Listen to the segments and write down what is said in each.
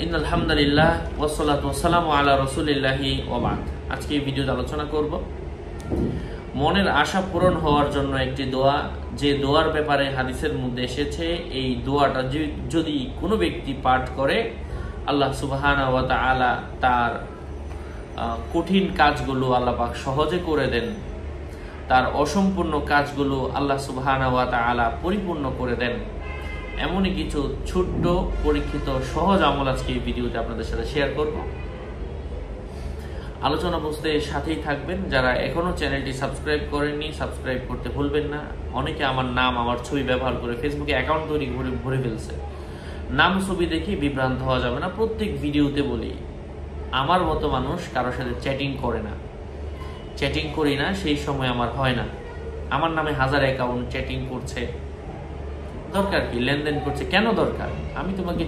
ইন্নাল হামদুলিল্লাহ ওয়াসসালাতু ওয়াসসালামু আলা রাসূলিল্লাহি ওয়া বা'দ। আজকে এই ভিডিওতে আলোচনা করব মনের আশা পূরণ হওয়ার জন্য একটি দোয়া, যে দোয়ার ব্যাপারে হাদিসের মধ্যে এসেছে এই দোয়াটা যদি কোনো ব্যক্তি পাঠ করে আল্লাহ সুবহানাহু ওয়া তাআলা তার কঠিন কাজগুলো আল্লাহ পাক সহজে করে দেন, তার অসম্পূর্ণ কাজগুলো আল্লাহ সুবহানাহু ওয়া তাআলা পরিপূর্ণ করে দেন। এমনই কিছু ছোট্ট পরীক্ষিত সহজ আমল আজকে এই ভিডিওতে আপনাদের সাথে শেয়ার করব। আলোচনা বুঝতে সাথেই থাকবেন। যারা এখনো চ্যানেলটি সাবস্ক্রাইব করেননি সাবস্ক্রাইব করতে ভুলবেন না। অনেকে আমার নাম আমার ছবি ব্যবহার করে ফেসবুকে অ্যাকাউন্ট তৈরি ভরে ফেলছে। নাম ছবি দেখে বিভ্রান্ত হওয়া যাবে না। প্রত্যেক ভিডিওতে বলি আমার মতো মানুষ কারোর সাথে চ্যাটিং করে না, চ্যাটিং করি না, সেই সময় আমার হয় না। আমার নামে হাজার অ্যাকাউন্ট চ্যাটিং করছে, দরকার কি? লেনদেন করছে, কেন দরকার? আমি তোমাকে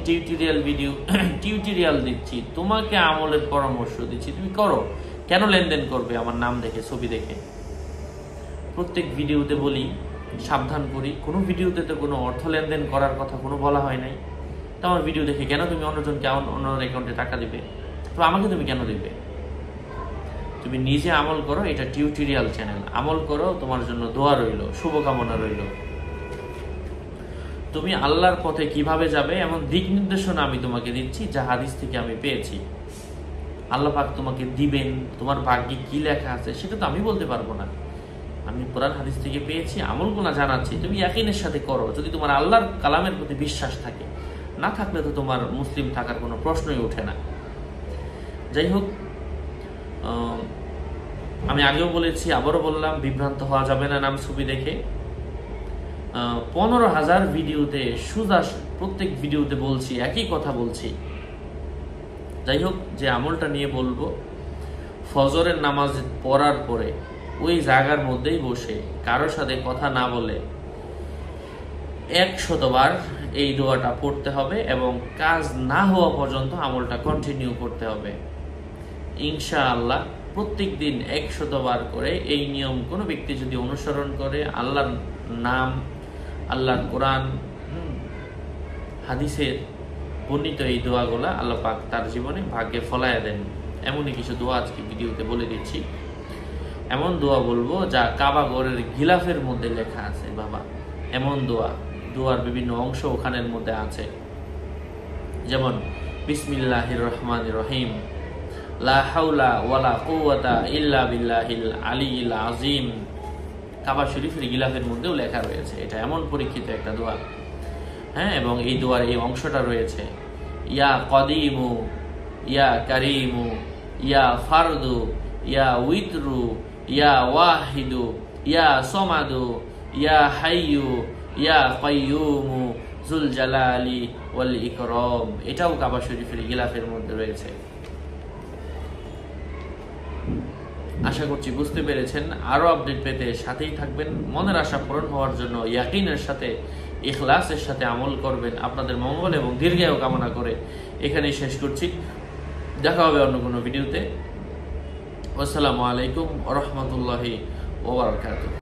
টিউটোরিয়াল দিচ্ছি, তোমাকে আমলের পরামর্শ দিচ্ছি, তুমি করো। কেন লেনদেন করবে আমার নাম দেখে ছবি দেখে? প্রত্যেক ভিডিওতে বলি সাবধান করি। কোনো ভিডিওতে তো কোনো অর্থ লেনদেন করার কথা কোনো বলা হয় নাই। তো আমার ভিডিও দেখে কেন তুমি অন্যজনকে অন্য অ্যাকাউন্টে টাকা দিবে? তো আমাকে তুমি কেন দিবে? তুমি নিজে আমল করো। এটা টিউটোরিয়াল চ্যানেল, আমল করো। তোমার জন্য দোয়া রইল, শুভকামনা রইল। তুমি আল্লাহর পথে কিভাবে যাবে এমন দিক নির্দেশনা আমি তোমাকে দিচ্ছি, যা হাদিস থেকে আমি পেয়েছি। আল্লাহ পাক তোমাকে দিবেন, তোমার ভাগ্যে কি লেখা আছে সেটা তো আমি বলতে পারবো না। আমি কোরআন হাদিস থেকে পেয়েছি, আমলগুলো জানাচ্ছি। তুমি ইয়াকিনের সাথে করো, যদি তোমার আল্লাহর কালামের প্রতি বিশ্বাস থাকে। না থাকলে তো তোমার মুসলিম থাকার কোনো প্রশ্নই ওঠে না। যাই হোক, আমি আগেও বলেছি, আবারও বললাম, বিভ্রান্ত হওয়া যাবে না নাম ছবি দেখে। 15,000 ভিডিওতে সুদা প্রত্যেক ভিডিওতে বলছি, একই কথা বলছি। যাই হোক, যে আমলটা নিয়ে বলবো, ফজরের নামাজ পড়ার পরে ওই জায়গার মধ্যেই বসে কারোর সাথে কথা না বলে 100 বার এই দোয়াটা পড়তে হবে এবং কাজ না হওয়া পর্যন্ত আমলটা কন্টিনিউ করতে হবে। ইনশাআল্লাহ প্রত্যেক দিন 100 বার করে এই নিয়ম কোনো ব্যক্তি যদি অনুসরণ করে, আল্লাহর নাম, আল্লাহর কোরআন হাদিসের বর্ণিত এই দোয়াগুলা আল্লাহ পাক তার জীবনে ভাগ্যে ফলায়া দেন। এমনই কিছু দোয়া আজকে ভিডিওতে বলে দিচ্ছি। এমন দোয়া বলবো যা কাবা ঘরের গিলাফের মধ্যে লেখা আছে। বাবা, এমন দোয়ার বিভিন্ন অংশ ওখানের মধ্যে আছে। যেমন বিসমিল্লাহির রহমানির রহিম, লা হাওলা ওয়ালা কুওয়াতা ইল্লা বিল্লাহিল আলিয়্যিল আযীম। কাবা শরীফের গিলাফের মধ্যেও লেখা রয়েছে। এটা এমন পরীক্ষিত একটা দোয়া। হ্যাঁ, এবং এই দোয়ার এই অংশটা রয়েছে, ইয়া কদিমু, ইয়া কারিমু, ইয়া ফারদু, ইয়া উইতরু, ইয়া ওয়াহিদু, ইয়া সমাদু, ইয়া হাইয়ু, ইয়া কাইয়ুমু যুল জালালি ওয়াল ইকরাম। এটাও কাবা শরীফের গিলাফের মধ্যে রয়েছে। আশা করছি বুঝতে পেরেছেন। আরো আপডেট পেতে সাথেই থাকবেন। মনের আশা পূরণ হওয়ার জন্য ইয়াকিনের সাথে, ইখলাসের সাথে আমল করবেন। আপনাদের মঙ্গল এবং দীর্ঘায়ু কামনা করে এখানেই শেষ করছি। দেখা হবে অন্য কোনো ভিডিওতে। আসসালামু আলাইকুম ওয়া রাহমাতুল্লাহি ওয়া বারাকাতুহু।